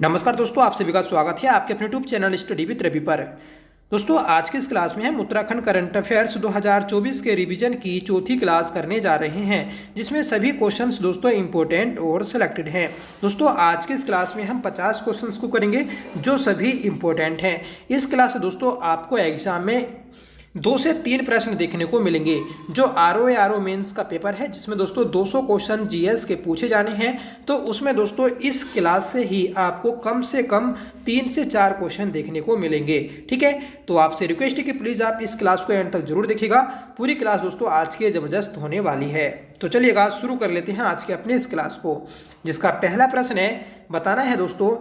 नमस्कार दोस्तों, आप सभी का स्वागत है आपके अपने YouTube channel study with Ravi पर। दोस्तों, आज की इस क्लास में हम उत्तराखंड करंट अफेयर्स 2024 के रिवीजन की चौथी क्लास करने जा रहे हैं, जिसमें सभी क्वेश्चंस दोस्तों इंपॉर्टेंट और सिलेक्टेड हैं। दोस्तों, आज की इस क्लास में हम 50 क्वेश्चंस को करेंगे जो सभी इंपॉर्टेंट हैं। इस क्लास से दोस्तों आपको एग्जाम में 2 से 3 प्रश्न देखने को मिलेंगे। जो आरओ मेंस का पेपर है, जिसमें दोस्तों 200 क्वेश्चन जीएस के पूछे जाने हैं, तो उसमें दोस्तों इस क्लास से ही आपको कम से कम 3 से 4 क्वेश्चन देखने को मिलेंगे। ठीक है, तो आपसे रिक्वेस्ट है कि प्लीज़ आप इस क्लास को एंड तक जरूर देखिएगा। पूरी क्लास दोस्तों आज की ज़बरदस्त होने वाली है। तो चलिएगा शुरू कर लेते हैं आज के अपने इस क्लास को, जिसका पहला प्रश्न है, बताना है दोस्तों,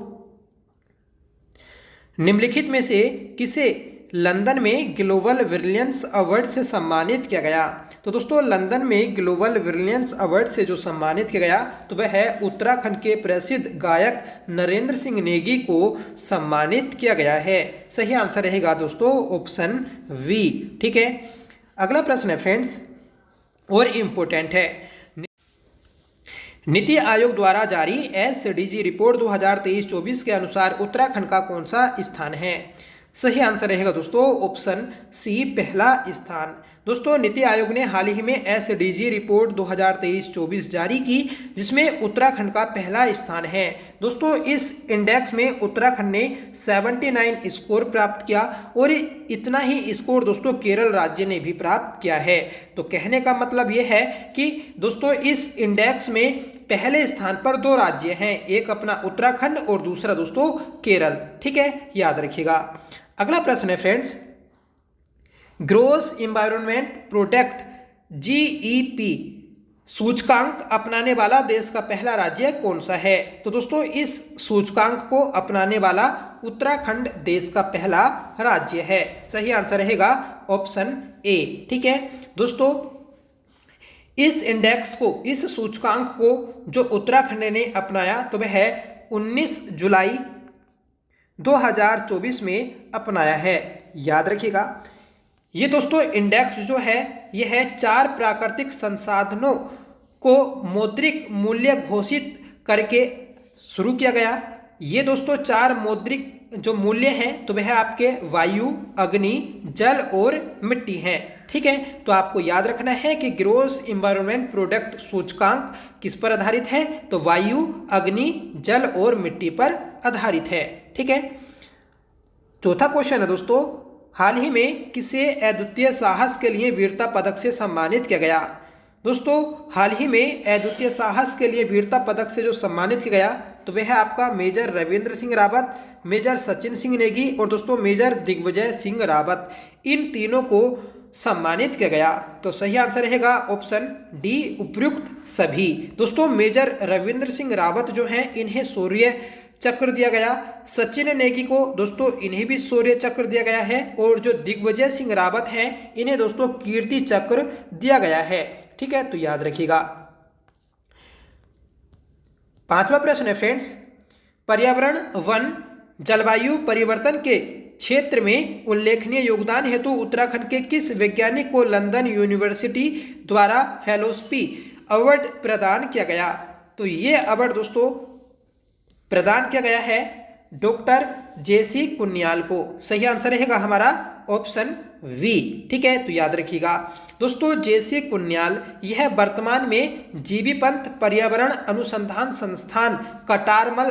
निम्नलिखित में से किसे लंदन में ग्लोबल ब्रिलियंस अवार्ड से सम्मानित किया गया? तो दोस्तों लंदन में ग्लोबल ब्रिलियंस अवार्ड से जो सम्मानित किया गया तो वह है उत्तराखंड के प्रसिद्ध गायक नरेंद्र सिंह नेगी को सम्मानित किया गया है। सही आंसर रहेगा दोस्तों ऑप्शन वी। ठीक है, अगला प्रश्न है फ्रेंड्स, और इम्पोर्टेंट है। नीति आयोग द्वारा जारी एसडीजी रिपोर्ट 2023-24 के अनुसार उत्तराखंड का कौन सा स्थान है? सही आंसर रहेगा दोस्तों ऑप्शन सी, पहला स्थान। दोस्तों नीति आयोग ने हाल ही में एसडीजी रिपोर्ट 2023-24 जारी की, जिसमें उत्तराखंड का पहला स्थान है। दोस्तों इस इंडेक्स में उत्तराखंड ने 79 स्कोर प्राप्त किया, और इतना ही स्कोर दोस्तों केरल राज्य ने भी प्राप्त किया है। तो कहने का मतलब यह है कि दोस्तों इस इंडेक्स में पहले स्थान पर 2 राज्य हैं, एक अपना उत्तराखंड और दूसरा दोस्तों केरल। ठीक है, याद रखिएगा। अगला प्रश्न है friends, gross environment protect GEP सूचकांक अपनाने वाला देश का पहला राज्य कौन सा है? तो दोस्तों इस सूचकांक को अपनाने वाला उत्तराखंड देश का पहला राज्य है। सही आंसर रहेगा ऑप्शन ए। ठीक है दोस्तों, इस इंडेक्स को, इस सूचकांक को जो उत्तराखंड ने अपनाया तो वह 19 जुलाई 2024 में अपनाया है। याद रखिएगा, ये दोस्तों इंडेक्स जो है यह है 4 प्राकृतिक संसाधनों को मौद्रिक मूल्य घोषित करके शुरू किया गया। ये दोस्तों 4 मौद्रिक जो मूल्य हैं तो वह आपके वायु, अग्नि, जल और मिट्टी हैं। ठीक है, तो आपको याद रखना है कि ग्रोस एनवायरनमेंट प्रोडक्ट सूचकांक किस पर आधारित है? तो वायु, अग्नि, जल और मिट्टी पर आधारित है। ठीक है, चौथा क्वेश्चन है दोस्तों, हाल ही में किसे अद्वितीय साहस के लिए वीरता पदक से सम्मानित किया गया? दोस्तों हाल ही में अद्वितीय साहस के लिए वीरता पदक से जो सम्मानित किया गया तो वह है आपका मेजर रविंद्र सिंह रावत, मेजर सचिन सिंह नेगी और दोस्तों मेजर दिग्विजय सिंह रावत। इन तीनों को सम्मानित किया गया। तो सही आंसर रहेगा ऑप्शन डी, उपयुक्त सभी। दोस्तों मेजर रविंद्र सिंह रावत जो हैं इन्हें शौर्य चक्र दिया गया, सचिन नेगी को दोस्तों इन्हें भी शौर्य चक्र दिया गया है, और जो दिग्विजय सिंह रावत हैं इन्हें दोस्तों कीर्ति चक्र दिया गया है। ठीक है, तो याद रखिएगा। 5वां प्रश्न है फ्रेंड्स, पर्यावरण, वन, जलवायु परिवर्तन के क्षेत्र में उल्लेखनीय योगदान हेतु उत्तराखंड के किस वैज्ञानिक को लंदन यूनिवर्सिटी द्वारा फेलोशिप अवार्ड प्रदान किया गया? तो ये अवार्ड दोस्तों प्रदान किया गया है डॉक्टर जेसी कुनियाल को। सही आंसर रहेगा हमारा ऑप्शन वी। ठीक है, तो याद रखिएगा दोस्तों, जेसी कुनियाल यह वर्तमान में जीबी पंत पर्यावरण अनुसंधान संस्थान कटारमल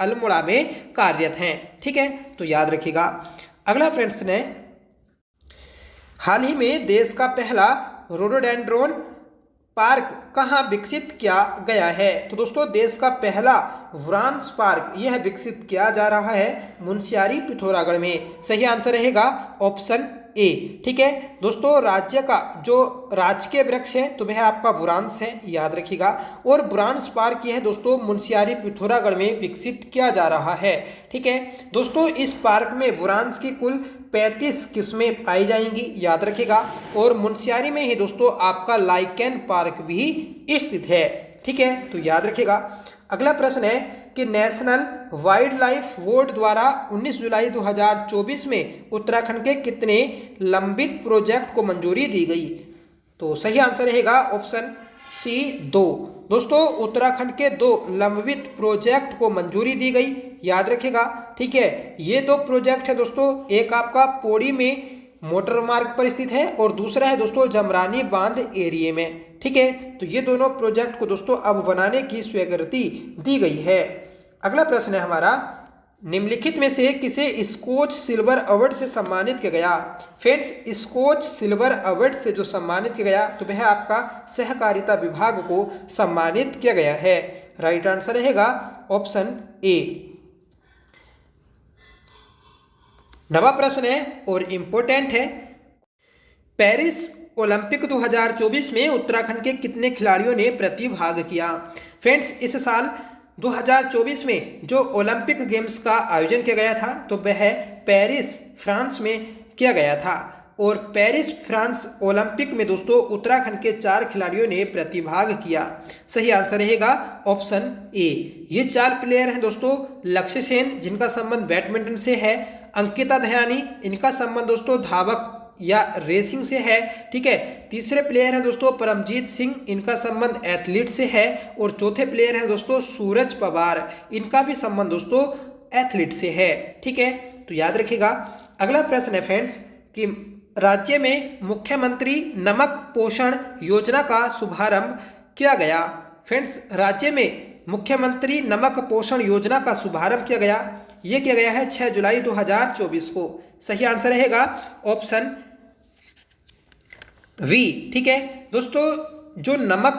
अल्मोड़ा में कार्यरत हैं। ठीक है, तो याद रखिएगा। अगला फ्रेंड्स ने, हाल ही में देश का पहला रोडोडेंड्रोन पार्क कहाँ विकसित किया गया है? तो दोस्तों देश का पहला वृक्ष पार्क यह विकसित किया जा रहा है मुनस्यारी पिथौरागढ़ में। सही आंसर रहेगा ऑप्शन ए। ठीक है दोस्तों, राज्य का जो राजकीय वृक्ष है तो वह आपका बुरांस है, याद रखिएगा। और बुरांस पार्क यह दोस्तों मुनस्यारी पिथौरागढ़ में विकसित किया जा रहा है। ठीक है दोस्तों, इस पार्क में बुरांस की कुल 35 किस्में पाई जाएंगी, याद रखिएगा। और मुनस्यारी में ही दोस्तों आपका लाइकेन पार्क भी स्थित है। ठीक है, तो याद रखिएगा। अगला प्रश्न है कि नेशनल वाइल्ड लाइफ बोर्ड द्वारा 19 जुलाई 2024 में उत्तराखंड के कितने लंबित प्रोजेक्ट को मंजूरी दी गई? तो सही आंसर रहेगा ऑप्शन सी, 2। दोस्तों उत्तराखंड के 2 लंबित प्रोजेक्ट को मंजूरी दी गई। याद रखिएगा। ठीक है, ये दो प्रोजेक्ट है दोस्तों, एक आपका पौड़ी में मोटर मार्ग पर स्थित है और दूसरा है दोस्तों जमरानी बांध एरिया में। ठीक है, तो ये दोनों प्रोजेक्ट को दोस्तों अब बनाने की स्वीकृति दी गई है। अगला प्रश्न है हमारा, निम्नलिखित में से किसे स्कॉच सिल्वर अवार्ड से सम्मानित किया गया। फ्रेंड्स, स्कॉच सिल्वर अवार्ड से जो सम्मानित किया गया तो वह आपका सहकारिता विभाग को सम्मानित किया गया है। राइट आंसर रहेगा ऑप्शन ए। नवा प्रश्न है और इंपॉर्टेंट है, पेरिस ओलंपिक 2024 में उत्तराखंड के कितने खिलाड़ियों ने प्रतिभाग किया। फ्रेंड्स, इस साल 2024 में जो ओलंपिक गेम्स का आयोजन किया गया था तो वह पेरिस फ्रांस में किया गया था और पेरिस फ्रांस ओलंपिक में दोस्तों उत्तराखंड के 4 खिलाड़ियों ने प्रतिभाग किया। सही आंसर रहेगा ऑप्शन ए। ये 4 प्लेयर हैं दोस्तों, लक्ष्य सेन जिनका संबंध बैडमिंटन से है, अंकिता दयानी इनका संबंध दोस्तों धावक या रेसिंग से है। ठीक है, तीसरे प्लेयर हैं दोस्तों परमजीत सिंह, इनका संबंध एथलीट से है और चौथे प्लेयर हैं दोस्तों सूरज पवार, इनका भी संबंध दोस्तों एथलीट से है। ठीक है, तो याद रखिएगा। अगला प्रश्न है फ्रेंड्स कि राज्य में मुख्यमंत्री नमक पोषण योजना का शुभारंभ किया गया। फ्रेंड्स, राज्य में मुख्यमंत्री नमक पोषण योजना का शुभारंभ किया गया, ये किया गया है 6 जुलाई 2024 को। सही आंसर रहेगा ऑप्शन वी। ठीक है दोस्तों, जो नमक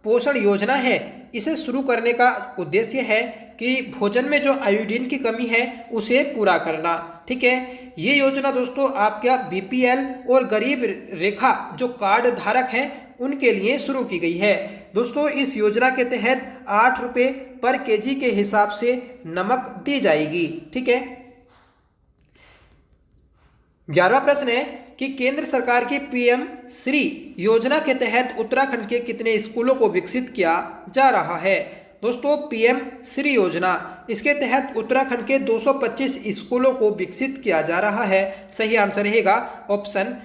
पोषण योजना है इसे शुरू करने का उद्देश्य है कि भोजन में जो आयोडीन की कमी है उसे पूरा करना। ठीक है, ये योजना दोस्तों आपका बीपीएल और गरीब रेखा जो कार्ड धारक हैं उनके लिए शुरू की गई है। दोस्तों, इस योजना के तहत 8 रुपये पर केजी के हिसाब से नमक दी जाएगी। ठीक है, 11वां प्रश्न है कि केंद्र सरकार की पीएम श्री योजना के तहत उत्तराखंड के कितने स्कूलों को विकसित किया जा रहा है। दोस्तों, पीएम श्री योजना इसके तहत उत्तराखंड के 225 स्कूलों को विकसित किया जा रहा है। सही आंसर रहेगा ऑप्शन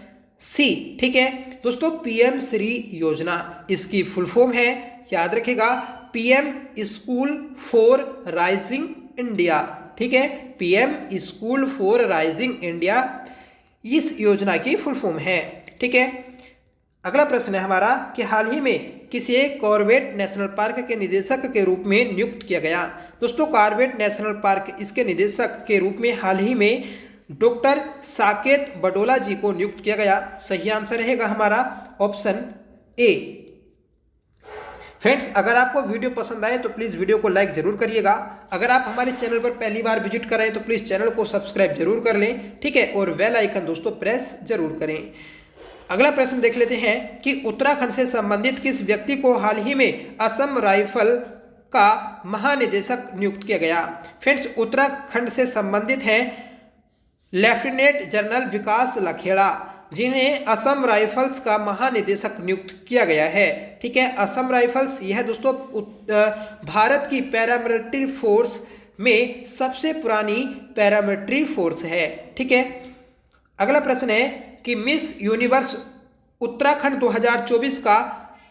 सी। ठीक है दोस्तों, पीएम श्री योजना इसकी फुल फॉर्म है, याद रखिएगा, PM school for rising India. ठीक है, PM school for rising India इस योजना की फुल फॉर्म है। ठीक है, अगला प्रश्न है हमारा कि हाल ही में किसे कॉर्बेट नेशनल पार्क के निदेशक के रूप में नियुक्त किया गया। दोस्तों, कॉर्बेट नेशनल पार्क इसके निदेशक के रूप में हाल ही में डॉक्टर साकेत बडोला जी को नियुक्त किया गया। सही आंसर रहेगा हमारा ऑप्शन ए। फ्रेंड्स, अगर आपको वीडियो पसंद आए तो प्लीज़ वीडियो को लाइक जरूर करिएगा। अगर आप हमारे चैनल पर पहली बार विजिट कर रहे हैं तो प्लीज़ चैनल को सब्सक्राइब जरूर कर लें। ठीक है, और बेल आइकन दोस्तों प्रेस जरूर करें। अगला प्रश्न देख लेते हैं कि उत्तराखंड से संबंधित किस व्यक्ति को हाल ही में असम राइफल का महानिदेशक नियुक्त किया गया। फ्रेंड्स, उत्तराखंड से संबंधित हैं लेफ्टिनेंट जनरल विकास लखेड़ा, जिन्हें असम राइफल्स का महानिदेशक नियुक्त किया गया है। ठीक है, असम राइफल्स यह दोस्तों भारत की पैरामिलिट्री फोर्स में सबसे पुरानी पैरामिलिट्री फोर्स है। ठीक है, अगला प्रश्न है कि मिस यूनिवर्स उत्तराखंड 2024 का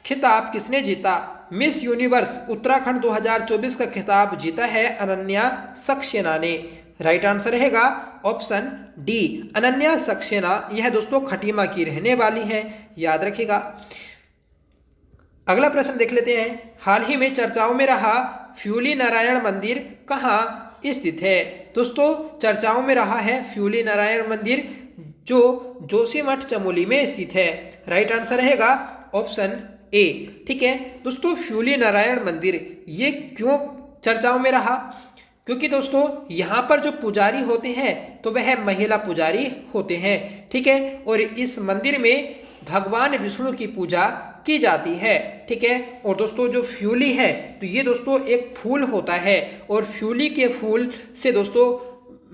खिताब किसने जीता। मिस यूनिवर्स उत्तराखंड 2024 का खिताब जीता है अनन्या सक्सेना ने। राइट आंसर रहेगा ऑप्शन डी, अनन्या सक्सेना। यह दोस्तों खटीमा की रहने वाली हैं, याद रखिएगा। अगला प्रश्न देख लेते हैं, हाल ही में चर्चाओं में रहा फ्यूली नारायण मंदिर कहाँ स्थित है। दोस्तों, चर्चाओं में रहा है फ्यूली नारायण मंदिर जो जोशीमठ चमोली में स्थित है। राइट आंसर रहेगा ऑप्शन ए। ठीक है दोस्तों, फ्यूली नारायण मंदिर ये क्यों चर्चाओं में रहा, क्योंकि दोस्तों यहाँ पर जो पुजारी होते हैं तो वह महिला पुजारी होते हैं। ठीक है, और इस मंदिर में भगवान विष्णु की पूजा की जाती है। ठीक है, और दोस्तों जो फ्यूली है तो ये दोस्तों एक फूल होता है और फ्यूली के फूल से दोस्तों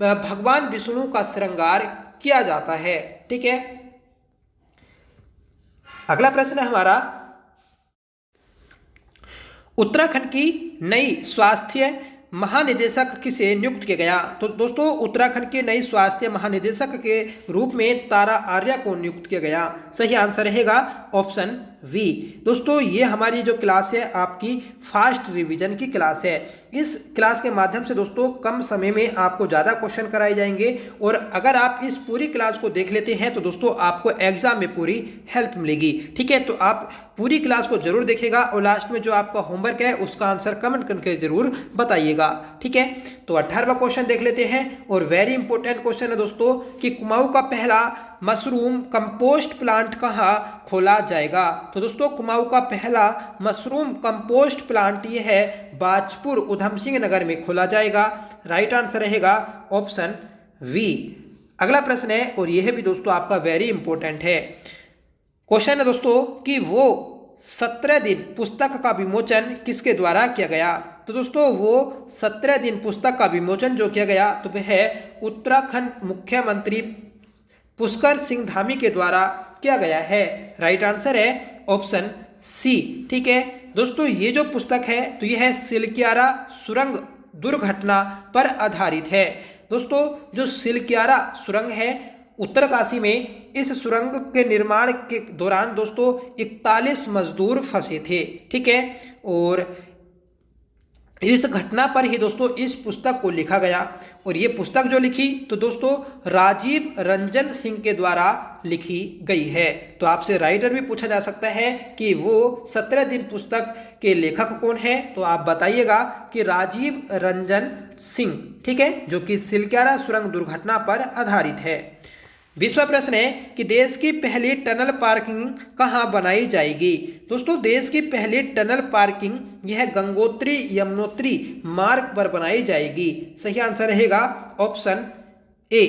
भगवान विष्णु का श्रृंगार किया जाता है। ठीक है, अगला प्रश्न है हमारा, उत्तराखंड की नई स्वास्थ्य महानिदेशक किसे नियुक्त किया गया। तो दोस्तों, उत्तराखंड के नई स्वास्थ्य महानिदेशक के रूप में तारा आर्या को नियुक्त किया गया। सही आंसर रहेगा ऑप्शन वी। दोस्तों ये हमारी जो क्लास है आपकी फास्ट रिवीजन की क्लास है। इस क्लास के माध्यम से दोस्तों कम समय में आपको ज़्यादा क्वेश्चन कराए जाएंगे और अगर आप इस पूरी क्लास को देख लेते हैं तो दोस्तों आपको एग्जाम में पूरी हेल्प मिलेगी। ठीक है, तो आप पूरी क्लास को जरूर देखिएगा और लास्ट में जो आपका होमवर्क है उसका आंसर कमेंट करके जरूर बताइएगा। ठीक है, तो 18वां क्वेश्चन देख लेते हैं और वेरी इंपॉर्टेंट क्वेश्चन है दोस्तों कि कुमाऊं का पहला मशरूम कंपोस्ट प्लांट कहाँ खोला जाएगा। तो दोस्तों कुमाऊं का पहला मशरूम कंपोस्ट प्लांट ये है बाजपुर उधम सिंह नगर में खोला जाएगा। राइट आंसर रहेगा ऑप्शन वी। अगला प्रश्न है और यह भी दोस्तों आपका वेरी इंपॉर्टेंट है। क्वेश्चन है दोस्तों कि वो 17 दिन पुस्तक का विमोचन किसके द्वारा किया गया। तो दोस्तों वो 17 दिन पुस्तक का विमोचन जो किया गया तो वह उत्तराखंड मुख्यमंत्री पुष्कर सिंह धामी के द्वारा किया गया है। राइट आंसर है ऑप्शन सी। ठीक है दोस्तों, ये जो पुस्तक है तो यह है सिलक्यारा सुरंग दुर्घटना पर आधारित है। दोस्तों जो सिलक्यारा सुरंग है उत्तरकाशी में, इस सुरंग के निर्माण के दौरान दोस्तों 41 मजदूर फंसे थे। ठीक है, और इस घटना पर ही दोस्तों इस पुस्तक को लिखा गया और ये पुस्तक जो लिखी तो दोस्तों राजीव रंजन सिंह के द्वारा लिखी गई है। तो आपसे राइटर भी पूछा जा सकता है कि वो 17 दिन पुस्तक के लेखक कौन है, तो आप बताइएगा कि राजीव रंजन सिंह। ठीक है, जो कि सिलक्यारा सुरंग दुर्घटना पर आधारित है। 20वां प्रश्न है कि देश की पहली टनल पार्किंग कहाँ बनाई जाएगी। दोस्तों देश की पहली टनल पार्किंग यह गंगोत्री यमुनोत्री मार्ग पर बनाई जाएगी। सही आंसर रहेगा ऑप्शन ए।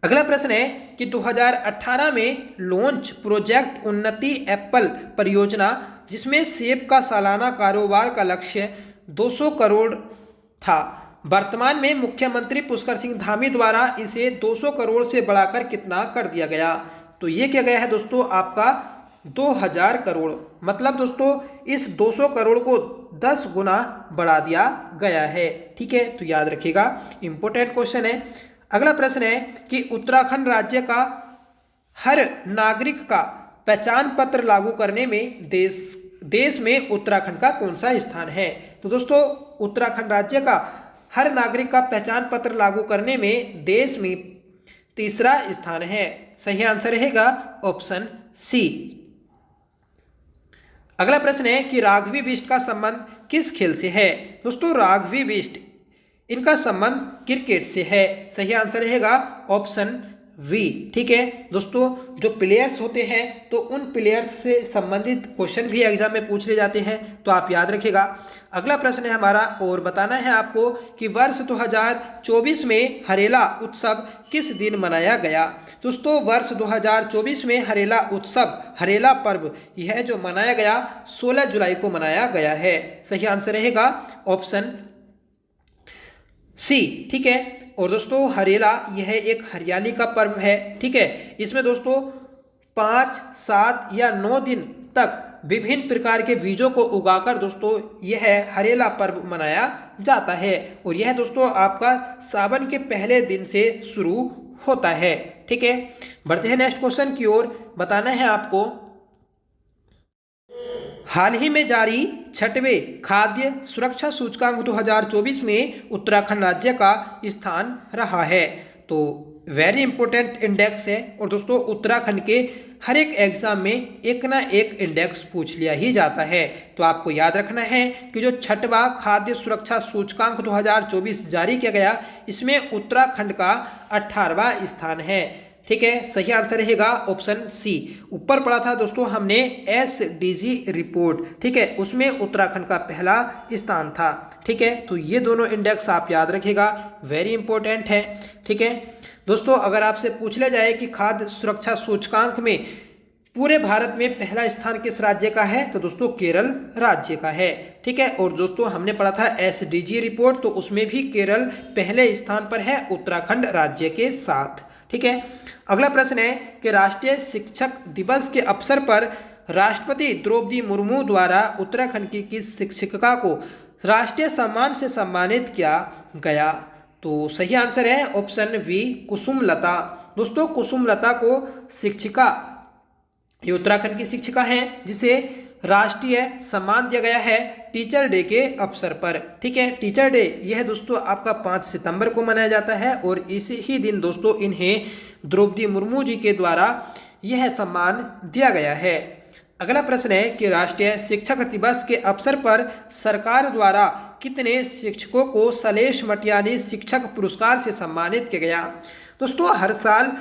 अगला प्रश्न है कि 2018 में लॉन्च प्रोजेक्ट उन्नति एप्पल परियोजना जिसमें सेब का सालाना कारोबार का लक्ष्य 200 करोड़ था, वर्तमान में मुख्यमंत्री पुष्कर सिंह धामी द्वारा इसे 200 करोड़ से बढ़ाकर कितना कर दिया गया। तो ये क्या गया है दोस्तों आपका 2000 करोड़, मतलब दोस्तों इस 200 करोड़ को 10 गुना बढ़ा दिया गया है। ठीक है, तो याद रखिएगा इंपॉर्टेंट क्वेश्चन है। अगला प्रश्न है कि उत्तराखंड राज्य का हर नागरिक का पहचान पत्र लागू करने में देश में उत्तराखंड का कौन सा स्थान है। तो दोस्तों उत्तराखंड राज्य का हर नागरिक का पहचान पत्र लागू करने में देश में तीसरा स्थान है। सही आंसर रहेगा ऑप्शन सी। अगला प्रश्न है कि राघवी बिष्ट का संबंध किस खेल से है। दोस्तों राघवी बिष्ट इनका संबंध क्रिकेट से है। सही आंसर रहेगा ऑप्शन वी। ठीक है दोस्तों, जो प्लेयर्स होते हैं तो उन प्लेयर्स से संबंधित क्वेश्चन भी एग्जाम में पूछ ले जाते हैं, तो आप याद रखिएगा। अगला प्रश्न है हमारा और बताना है आपको कि वर्ष 2024 में हरेला उत्सव किस दिन मनाया गया। दोस्तों वर्ष 2024 में हरेला उत्सव हरेला पर्व यह जो मनाया गया 16 जुलाई को मनाया गया है। सही आंसर रहेगा ऑप्शन सी। ठीक है, और दोस्तों हरेला यह एक हरियाली का पर्व है। ठीक है, इसमें दोस्तों 5, 7 या 9 दिन तक विभिन्न प्रकार के बीजों को उगाकर दोस्तों यह हरेला पर्व मनाया जाता है और यह दोस्तों आपका सावन के पहले दिन से शुरू होता है। ठीक है, बढ़ते हैं नेक्स्ट क्वेश्चन की ओर। बताना है आपको हाल ही में जारी 6वें खाद्य सुरक्षा सूचकांक 2024 में उत्तराखंड राज्य का स्थान रहा है। तो वेरी इंपॉर्टेंट इंडेक्स है और दोस्तों उत्तराखंड के हर एक एग्जाम में एक ना एक इंडेक्स पूछ लिया ही जाता है। तो आपको याद रखना है कि जो 6वां खाद्य सुरक्षा सूचकांक 2024 जारी किया गया इसमें उत्तराखंड का 18वां स्थान है। ठीक है, सही आंसर रहेगा ऑप्शन सी। ऊपर पढ़ा था दोस्तों हमने SDG रिपोर्ट, ठीक है, उसमें उत्तराखंड का पहला स्थान था। ठीक है, तो ये दोनों इंडेक्स आप याद रखिएगा, वेरी इंपॉर्टेंट है। ठीक है दोस्तों, अगर आपसे पूछ लिया जाए कि खाद्य सुरक्षा सूचकांक में पूरे भारत में पहला स्थान किस राज्य का है तो दोस्तों केरल राज्य का है। ठीक है, और दोस्तों हमने पढ़ा था SDG रिपोर्ट, तो उसमें भी केरल पहले स्थान पर है उत्तराखंड राज्य के साथ। ठीक है, अगला प्रश्न है कि राष्ट्रीय शिक्षक दिवस के अवसर पर राष्ट्रपति द्रौपदी मुर्मू द्वारा उत्तराखंड की किस शिक्षिका को राष्ट्रीय सम्मान से सम्मानित किया गया। तो सही आंसर है ऑप्शन बी कुसुमलता। दोस्तों कुसुमलता को शिक्षिका, ये उत्तराखंड की शिक्षिका हैं जिसे राष्ट्रीय सम्मान दिया गया है टीचर डे के अवसर पर। ठीक है, टीचर डे यह दोस्तों आपका 5 सितंबर को मनाया जाता है और इसी ही दिन दोस्तों इन्हें द्रौपदी मुर्मू जी के द्वारा यह सम्मान दिया गया है। अगला प्रश्न है कि राष्ट्रीय शिक्षक दिवस के अवसर पर सरकार द्वारा कितने शिक्षकों को सलेश मटियानी शिक्षक पुरस्कार से सम्मानित किया गया। दोस्तों हर साल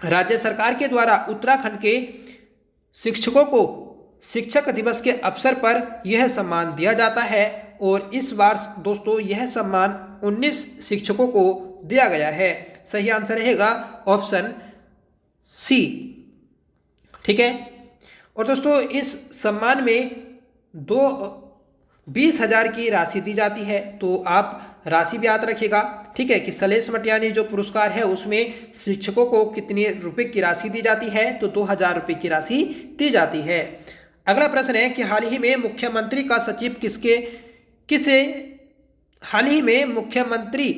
राज्य सरकार के द्वारा उत्तराखंड के शिक्षकों को शिक्षक दिवस के अवसर पर यह सम्मान दिया जाता है और इस बार दोस्तों यह सम्मान 19 शिक्षकों को दिया गया है। सही आंसर रहेगा ऑप्शन सी। ठीक है, और दोस्तों इस सम्मान में 20,000 की राशि दी जाती है, तो आप राशि भी याद रखिएगा। ठीक है, कि सलेश मटियानी जो पुरस्कार है उसमें शिक्षकों को कितने रुपए की राशि दी जाती है, तो 2,000 रुपये की राशि दी जाती है। अगला प्रश्न है कि हाल ही में मुख्यमंत्री का सचिव हाल ही में मुख्यमंत्री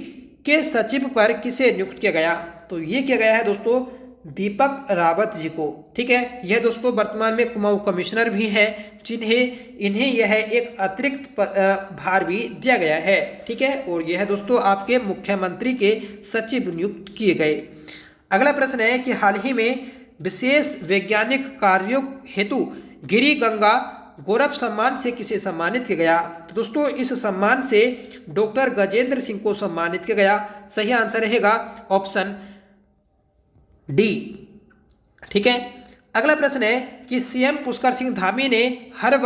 के सचिव पर किसे नियुक्त किया गया। तो ये किया गया है दोस्तों दीपक रावत जी को। ठीक है, यह दोस्तों वर्तमान में कुमाऊं कमिश्नर भी हैं इन्हें यह एक अतिरिक्त भार भी दिया गया है। ठीक है, और यह दोस्तों आपके मुख्यमंत्री के सचिव नियुक्त किए गए। अगला प्रश्न है कि हाल ही में विशेष वैज्ञानिक कार्यों हेतु गिरी गंगा गौरव सम्मान से किसे सम्मानित किया गया। तो दोस्तों इस सम्मान से डॉक्टर गजेंद्र सिंह को सम्मानित किया गया। सही आंसर रहेगा ऑप्शन डी। ठीक है, अगला प्रश्न है कि सीएम पुष्कर सिंह धामी ने हर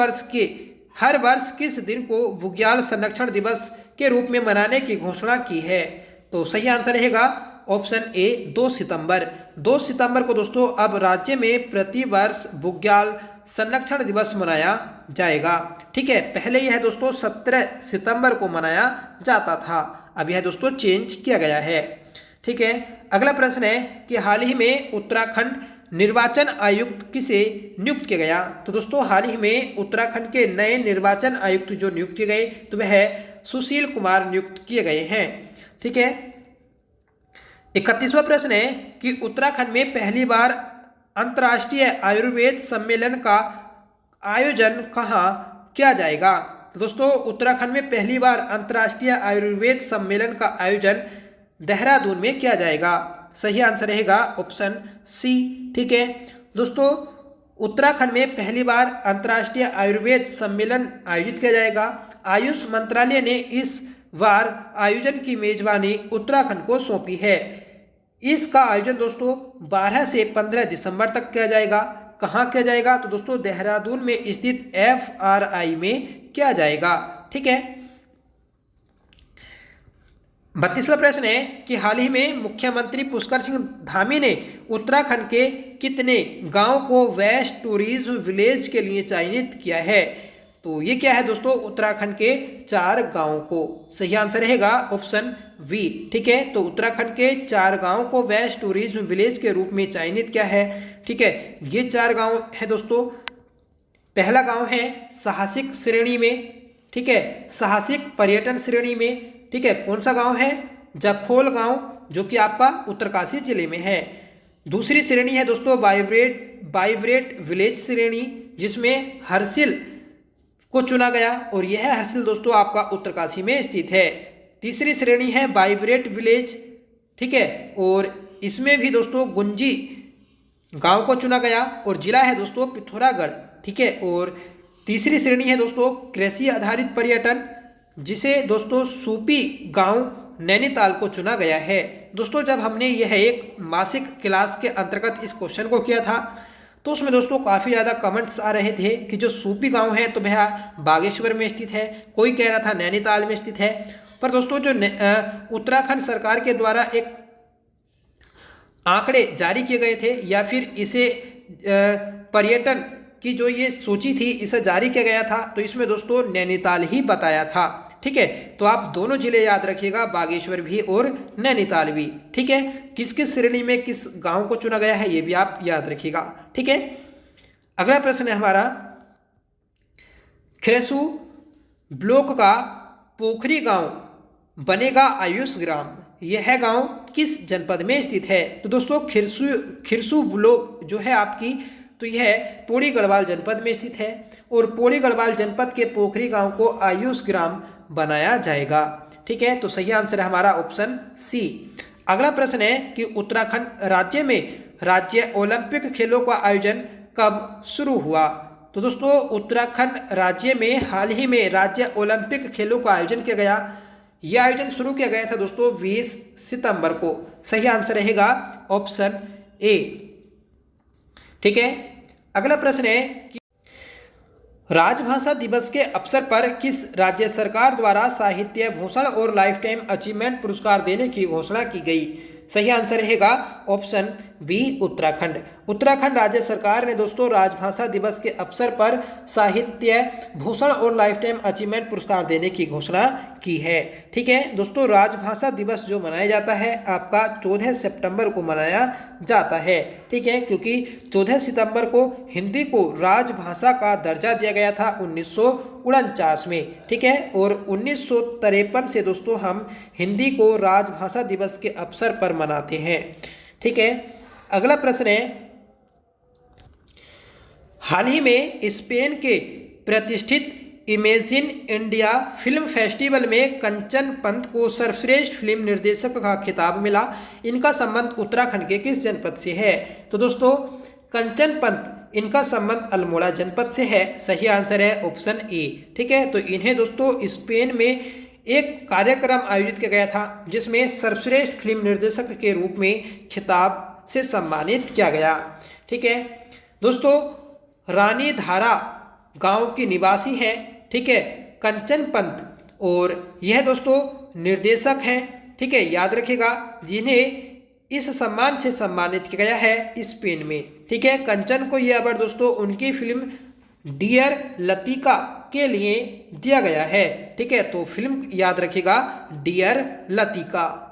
वर्ष किस दिन को बुग्याल संरक्षण दिवस के रूप में मनाने की घोषणा की है। तो सही आंसर रहेगा ऑप्शन ए 2 सितंबर। 2 सितंबर को दोस्तों अब राज्य में प्रति वर्ष बुग्याल संरक्षण दिवस मनाया जाएगा। ठीक है, पहले यह दोस्तों 17 सितंबर को मनाया जाता था, अब यह दोस्तों चेंज किया गया है। ठीक है, अगला प्रश्न है कि हाल ही में उत्तराखंड निर्वाचन आयुक्त किसे नियुक्त किया गया। तो दोस्तों हाल ही में उत्तराखंड के नए निर्वाचन आयुक्त जो नियुक्त किए गए तो वह सुशील कुमार नियुक्त किए गए हैं। ठीक है, 31वां प्रश्न है कि उत्तराखंड में पहली बार अंतर्राष्ट्रीय आयुर्वेद सम्मेलन का आयोजन कहाँ किया जाएगा। तो दोस्तों उत्तराखंड में पहली बार अंतर्राष्ट्रीय आयुर्वेद सम्मेलन का आयोजन देहरादून में किया जाएगा। सही आंसर रहेगा ऑप्शन सी। ठीक है दोस्तों, उत्तराखंड में पहली बार अंतर्राष्ट्रीय आयुर्वेद सम्मेलन आयोजित किया जाएगा। आयुष मंत्रालय ने इस बार आयोजन की मेजबानी उत्तराखंड को सौंपी है। इसका आयोजन दोस्तों 12 से 15 दिसंबर तक किया जाएगा। कहाँ किया जाएगा। तो दोस्तों देहरादून में स्थित FRI में किया जाएगा। ठीक है, 32वां प्रश्न है कि हाल ही में मुख्यमंत्री पुष्कर सिंह धामी ने उत्तराखंड के कितने गांव को वेस्ट टूरिज्म विलेज के लिए चयनित किया है। तो ये क्या है दोस्तों, उत्तराखंड के 4 गांवों को। सही आंसर रहेगा ऑप्शन वी। ठीक है, तो उत्तराखंड के 4 गांवों को वेस्ट टूरिज्म विलेज के रूप में चयनित किया है। ठीक है, ये 4 गांव है दोस्तों। पहला गांव है साहसिक श्रेणी में। ठीक है, साहसिक पर्यटन श्रेणी में। ठीक है, कौन सा गांव है, जखोल गांव, जो कि आपका उत्तरकाशी जिले में है। दूसरी श्रेणी है दोस्तों वाइब्रेट विलेज श्रेणी, जिसमें हर्सिल को चुना गया और यह हर्सिल दोस्तों आपका उत्तरकाशी में स्थित है। तीसरी श्रेणी है वाइब्रेट विलेज। ठीक है, और इसमें भी दोस्तों गुंजी गांव को चुना गया और जिला है दोस्तों पिथौरागढ़। ठीक है, और तीसरी श्रेणी है दोस्तों कृषि आधारित पर्यटन, जिसे दोस्तों सूपी गांव नैनीताल को चुना गया है। दोस्तों जब हमने यह एक मासिक क्लास के अंतर्गत इस क्वेश्चन को किया था तो उसमें दोस्तों काफ़ी ज़्यादा कमेंट्स आ रहे थे कि जो सूपी गांव है तो वह बागेश्वर में स्थित है, कोई कह रहा था नैनीताल में स्थित है। पर दोस्तों जो उत्तराखंड सरकार के द्वारा एक आंकड़े जारी किए गए थे या फिर इसे पर्यटन की जो ये सूची थी इसे जारी किया गया था, तो इसमें दोस्तों नैनीताल ही बताया था। ठीक है, तो आप दोनों जिले याद रखिएगा, बागेश्वर भी और नैनीताल भी। ठीक है, किस किस श्रेणी में किस गांव को चुना गया है ये भी आप याद रखिएगा। ठीक है, अगला प्रश्न है हमारा, खरेसू ब्लॉक का पोखरी गांव बनेगा आयुष ग्राम। यह गांव किस जनपद में स्थित है? तो दोस्तों खिरसू ब्लॉक जो है आपकी, तो यह पौड़ी गढ़वाल जनपद में स्थित है और पौड़ी गढ़वाल जनपद के पोखरी गांव को आयुष ग्राम बनाया जाएगा। ठीक है, तो सही आंसर है हमारा ऑप्शन सी। अगला प्रश्न है कि उत्तराखंड राज्य में राज्य ओलंपिक खेलों का आयोजन कब शुरू हुआ? तो दोस्तों उत्तराखंड राज्य में हाल ही में राज्य ओलंपिक खेलों का आयोजन किया गया। यह आयोजन शुरू किया गया था दोस्तों 20 सितंबर को। सही आंसर रहेगा ऑप्शन ए। ठीक है, अगला प्रश्न है कि राजभाषा दिवस के अवसर पर किस राज्य सरकार द्वारा साहित्य भूषण और लाइफ टाइम अचीवमेंट पुरस्कार देने की घोषणा की गई? सही आंसर रहेगा ऑप्शन बी उत्तराखंड। उत्तराखंड राज्य सरकार ने दोस्तों राजभाषा दिवस के अवसर पर साहित्य भूषण और लाइफ टाइम अचीवमेंट पुरस्कार देने की घोषणा की है। ठीक है दोस्तों, राजभाषा दिवस जो मनाया जाता है आपका 14 सितंबर को मनाया जाता है। ठीक है, क्योंकि 14 सितंबर को हिंदी को राजभाषा का दर्जा दिया गया था 1949 में। ठीक है, और 1953 से दोस्तों हम हिंदी को राजभाषा दिवस के अवसर पर मनाते हैं। ठीक है, अगला प्रश्न है हाल ही में स्पेन के प्रतिष्ठित इमेजिन इंडिया फिल्म फेस्टिवल में कंचन पंत को सर्वश्रेष्ठ फिल्म निर्देशक का खिताब मिला। इनका संबंध उत्तराखंड के किस जनपद से है? तो दोस्तों कंचन पंत इनका संबंध अल्मोड़ा जनपद से है। सही आंसर है ऑप्शन ए। ठीक है, तो इन्हें दोस्तों स्पेन में एक कार्यक्रम आयोजित किया गया था जिसमें सर्वश्रेष्ठ फिल्म निर्देशक के रूप में खिताब से सम्मानित किया गया। ठीक है दोस्तों, रानी धारा गांव की निवासी हैं। ठीक है, कंचन पंत, और यह दोस्तों निर्देशक हैं। ठीक है, याद रखिएगा जिन्हें इस सम्मान से सम्मानित किया गया है स्पेन में। ठीक है, कंचन को यह अवार्ड दोस्तों उनकी फिल्म डियर लतिका के लिए दिया गया है। ठीक है, तो फिल्म याद रखिएगा डियर लतिका।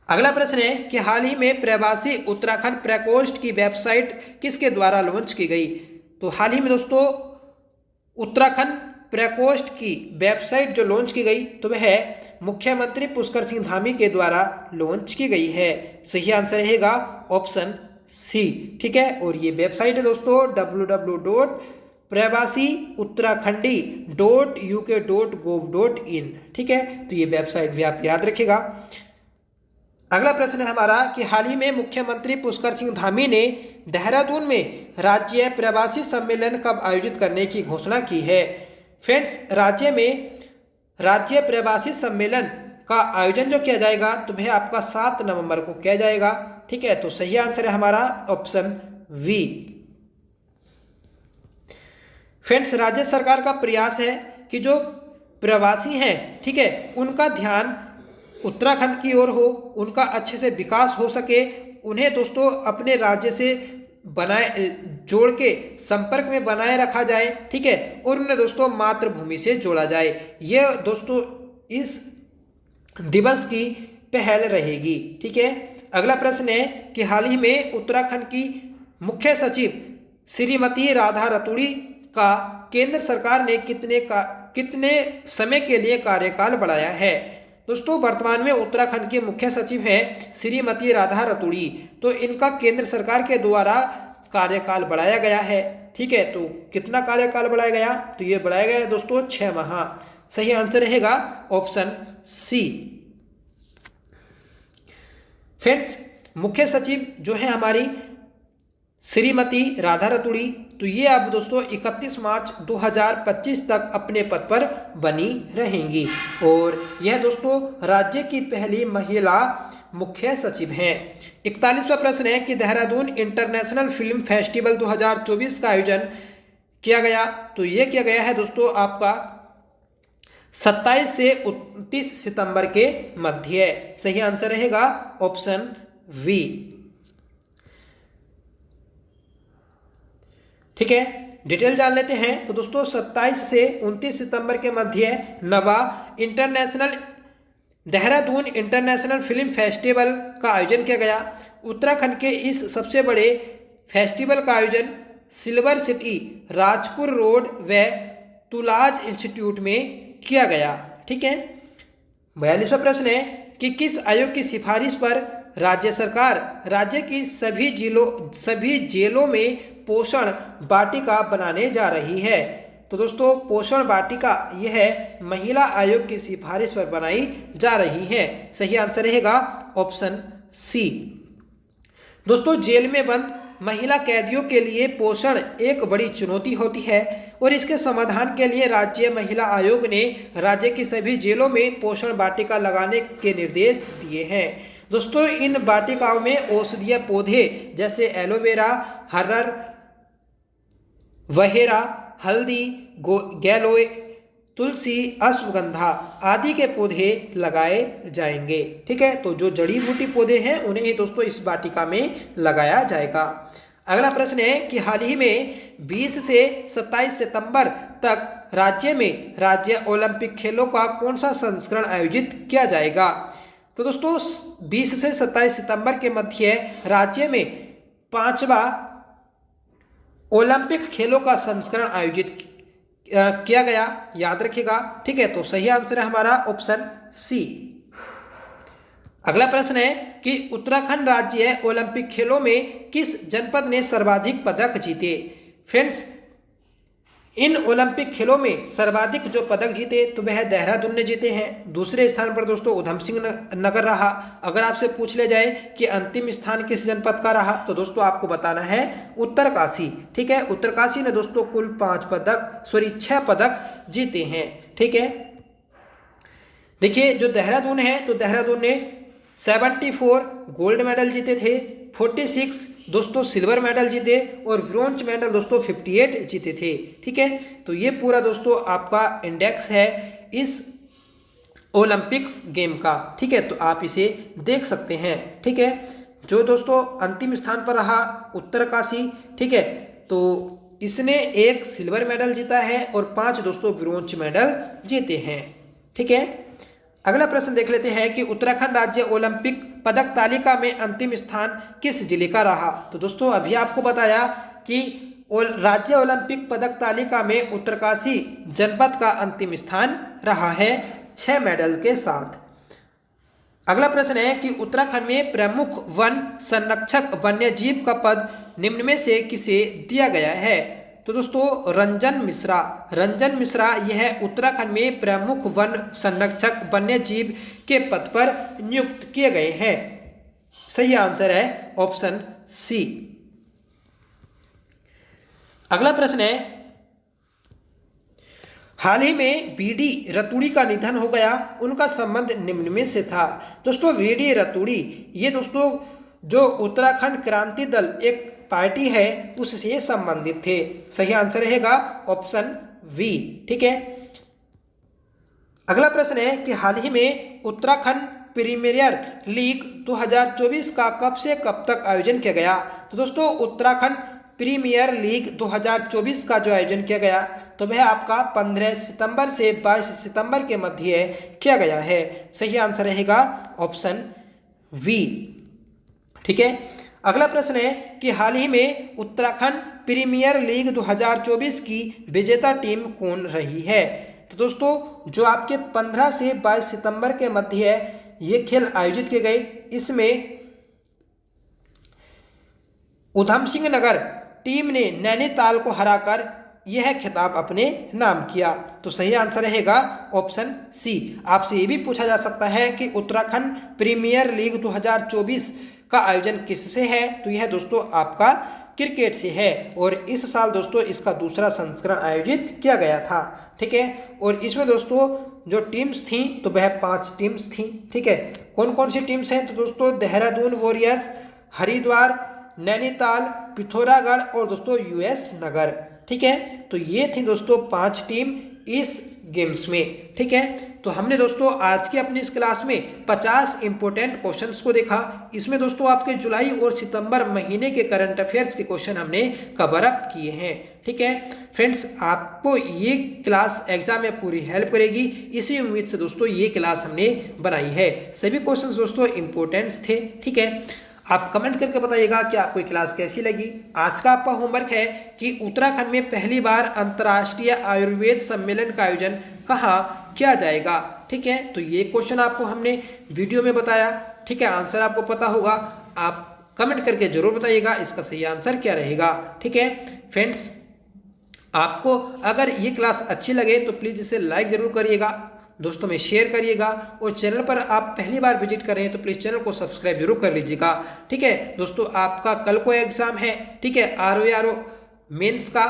अगला प्रश्न है कि हाल ही में प्रवासी उत्तराखंड प्रकोष्ठ की वेबसाइट किसके द्वारा लॉन्च की गई? तो हाल ही में दोस्तों उत्तराखंड प्रकोष्ठ की वेबसाइट जो लॉन्च की गई तो वह मुख्यमंत्री पुष्कर सिंह धामी के द्वारा लॉन्च की गई है। सही आंसर रहेगा ऑप्शन सी। ठीक है, और ये वेबसाइट है दोस्तों www.pravasiuttarakhandi.uk.gov.in। ठीक है, तो ये वेबसाइट भी आप याद रखिएगा। अगला प्रश्न है हमारा कि हाल ही में मुख्यमंत्री पुष्कर सिंह धामी ने देहरादून में राज्य प्रवासी सम्मेलन कब आयोजित करने की घोषणा की है? फ्रेंड्स, राज्य में राज्य प्रवासी सम्मेलन का आयोजन जो किया जाएगा तो वह आपका 7 नवंबर को किया जाएगा। ठीक है, तो सही आंसर है हमारा ऑप्शन वी। फ्रेंड्स, राज्य सरकार का प्रयास है कि जो प्रवासी हैं, ठीक है, उनका ध्यान उत्तराखंड की ओर हो, उनका अच्छे से विकास हो सके, उन्हें दोस्तों अपने राज्य से जोड़ के संपर्क में बनाए रखा जाए। ठीक है, और उन्हें दोस्तों मातृभूमि से जोड़ा जाए। यह दोस्तों इस दिवस की पहल रहेगी। ठीक है, अगला प्रश्न है कि हाल ही में उत्तराखंड की मुख्य सचिव श्रीमती राधा रतूड़ी का केंद्र सरकार ने कितने समय के लिए कार्यकाल बढ़ाया है? दोस्तों वर्तमान में उत्तराखंड के मुख्य सचिव हैं श्रीमती राधा रतूड़ी, तो इनका केंद्र सरकार के द्वारा कार्यकाल बढ़ाया गया है। ठीक है, तो कितना कार्यकाल बढ़ाया गया? तो ये बढ़ाया गया है दोस्तों 6 माह। सही आंसर रहेगा ऑप्शन सी। फ्रेंड्स, मुख्य सचिव जो है हमारी श्रीमती राधा रतूड़ी, तो ये अब दोस्तों 31 मार्च 2025 तक अपने पद पर बनी रहेंगी और यह दोस्तों राज्य की पहली महिला मुख्य सचिव हैं। 41वां प्रश्न है कि देहरादून इंटरनेशनल फिल्म फेस्टिवल 2024 का आयोजन किया गया, तो ये किया गया है दोस्तों आपका 27 से 29 सितंबर के मध्य। सही आंसर रहेगा ऑप्शन वी। ठीक है, डिटेल जान लेते हैं। तो दोस्तों 27 से 29 सितंबर के मध्य नवा देहरादून इंटरनेशनल फिल्म फेस्टिवल का आयोजन किया गया। उत्तराखंड के इस सबसे बड़े फेस्टिवल का आयोजन सिल्वर सिटी, राजपुर रोड व तुलाज इंस्टीट्यूट में किया गया। ठीक है। 42वां प्रश्न है कि किस आयोग की सिफारिश पर राज्य सरकार राज्य की सभी जेलों में पोषण वाटिका बनाने जा रही है? तो दोस्तों पोषण वाटिका यह महिला आयोग की सिफारिश पर बनाई जा रही है। सही आंसर रहेगा ऑप्शन सी। दोस्तों जेल में बंद महिला कैदियों के लिए पोषण एक बड़ी चुनौती होती है और इसके समाधान के लिए राज्य महिला आयोग ने राज्य की सभी जेलों में पोषण वाटिका लगाने के निर्देश दिए हैं। दोस्तों इन वाटिकाओं में औषधीय पौधे जैसे एलोवेरा, हर्रर, वहेरा, हल्दी, गैलोय, तुलसी, अश्वगंधा आदि के पौधे लगाए जाएंगे। ठीक है, तो जो जड़ी बूटी पौधे हैं उन्हें ही दोस्तों इस वाटिका में लगाया जाएगा। अगला प्रश्न है कि हाल ही में 20 से 27 सितंबर तक राज्य में राज्य ओलंपिक खेलों का कौन सा संस्करण आयोजित किया जाएगा? तो दोस्तों 20 से 27 सितंबर के मध्य राज्य में 5वां ओलंपिक खेलों का संस्करण आयोजित किया गया, याद रखिएगा। ठीक है, तो सही आंसर है हमारा ऑप्शन सी। अगला प्रश्न है कि उत्तराखंड राज्य ओलंपिक खेलों में किस जनपद ने सर्वाधिक पदक जीते? फ्रेंड्स इन ओलंपिक खेलों में सर्वाधिक जो पदक जीते तो वह देहरादून ने जीते हैं। दूसरे स्थान पर दोस्तों उधम सिंह नगर रहा। अगर आपसे पूछ ले जाए कि अंतिम स्थान किस जनपद का रहा तो दोस्तों आपको बताना है उत्तरकाशी। ठीक है, उत्तरकाशी ने दोस्तों कुल 6 पदक जीते हैं। ठीक है, देखिए जो देहरादून है तो देहरादून ने 74 गोल्ड मेडल जीते थे, 46 दोस्तों सिल्वर मेडल जीते और ब्रॉन्ज मेडल दोस्तों 58 जीते थे। ठीक है, तो ये पूरा दोस्तों आपका इंडेक्स है इस ओलंपिक्स गेम का। ठीक है, तो आप इसे देख सकते हैं। ठीक है, जो दोस्तों अंतिम स्थान पर रहा उत्तरकाशी। ठीक है, तो इसने 1 सिल्वर मेडल जीता है और 5 दोस्तों ब्रॉन्ज मेडल जीते हैं। ठीक है, अगला प्रश्न देख लेते हैं कि उत्तराखंड राज्य ओलंपिक पदक तालिका में अंतिम स्थान किस जिले का रहा? तो दोस्तों अभी आपको बताया कि राज्य ओलंपिक पदक तालिका में उत्तरकाशी जनपद का अंतिम स्थान रहा है 6 मेडल के साथ। अगला प्रश्न है कि उत्तराखंड में प्रमुख वन संरक्षक वन्यजीव का पद निम्न में से किसे दिया गया है? तो दोस्तों रंजन मिश्रा यह उत्तराखंड में प्रमुख वन संरक्षक वन्यजीव के पद पर नियुक्त किए गए हैं। सही आंसर है ऑप्शन सी। अगला प्रश्न है हाल ही में बीडी रतूड़ी का निधन हो गया, उनका संबंध निम्न में से था। दोस्तों बीडी रतूड़ी ये दोस्तों जो उत्तराखंड क्रांति दल एक पार्टी है उससे संबंधित थे। सही आंसर रहेगा ऑप्शन वी। ठीक है, अगला प्रश्न है कि हाल ही में उत्तराखंड प्रीमियर लीग 2024 का कब से कब तक आयोजन किया गया? तो दोस्तों उत्तराखंड प्रीमियर लीग 2024 का जो आयोजन किया गया तो वह आपका 15 सितंबर से 22 सितंबर के मध्य किया गया है। सही आंसर रहेगा ऑप्शन वी। ठीक है, अगला प्रश्न है कि हाल ही में उत्तराखंड प्रीमियर लीग 2024 की विजेता टीम कौन रही है? तो दोस्तों जो आपके 15 से 22 सितंबर के मध्य ये खेल आयोजित किए गए, इसमें उधम सिंह नगर टीम ने नैनीताल को हराकर यह खिताब अपने नाम किया। तो सही आंसर रहेगा ऑप्शन सी। आपसे ये भी पूछा जा सकता है कि उत्तराखंड प्रीमियर लीग 2024 का आयोजन किससे है? तो यह दोस्तों आपका क्रिकेट से है और इस साल दोस्तों इसका दूसरा संस्करण आयोजित किया गया था। ठीक है, और इसमें दोस्तों जो टीम्स थी तो वह 5 टीम्स थी। ठीक है, कौन कौन सी टीम्स हैं? तो दोस्तों देहरादून वॉरियर्स, हरिद्वार, नैनीताल, पिथौरागढ़ और दोस्तों यूएस नगर। ठीक है, तो ये थी दोस्तों 5 टीम इस गेम्स में। ठीक है, तो हमने दोस्तों आज की अपनी इस क्लास में 50 इंपोर्टेंट क्वेश्चंस को देखा। इसमें दोस्तों आपके जुलाई और सितंबर महीने के करंट अफेयर्स के क्वेश्चन हमने कवर अप किए हैं। ठीक है फ्रेंड्स, आपको ये क्लास एग्जाम में पूरी हेल्प करेगी, इसी उम्मीद से दोस्तों ये क्लास हमने बनाई है। सभी क्वेश्चंस दोस्तों इंपोर्टेंट्स थे। ठीक है, आप कमेंट करके बताइएगा कि आपको ये क्लास कैसी लगी। आज का आपका होमवर्क है कि उत्तराखंड में पहली बार अंतर्राष्ट्रीय आयुर्वेद सम्मेलन का आयोजन कहाँ किया जाएगा। ठीक है, तो ये क्वेश्चन आपको हमने वीडियो में बताया। ठीक है, आंसर आपको पता होगा, आप कमेंट करके जरूर बताइएगा इसका सही आंसर क्या रहेगा। ठीक है फ्रेंड्स, आपको अगर ये क्लास अच्छी लगे तो प्लीज़ इसे लाइक जरूर करिएगा, दोस्तों में शेयर करिएगा, और चैनल पर आप पहली बार विजिट कर रहे हैं तो प्लीज़ चैनल को सब्सक्राइब जरूर कर लीजिएगा। ठीक है दोस्तों, आपका कल को एग्ज़ाम है, ठीक है, RO मेंस का,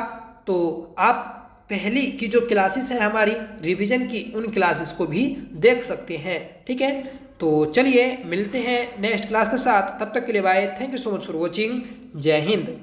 तो आप पहली की जो क्लासेस हैं हमारी रिवीजन की, उन क्लासेस को भी देख सकते हैं। ठीक है, तो चलिए मिलते हैं नेक्स्ट क्लास के साथ, तब तक के लिए bye, thank you so much for watching, जय हिंद।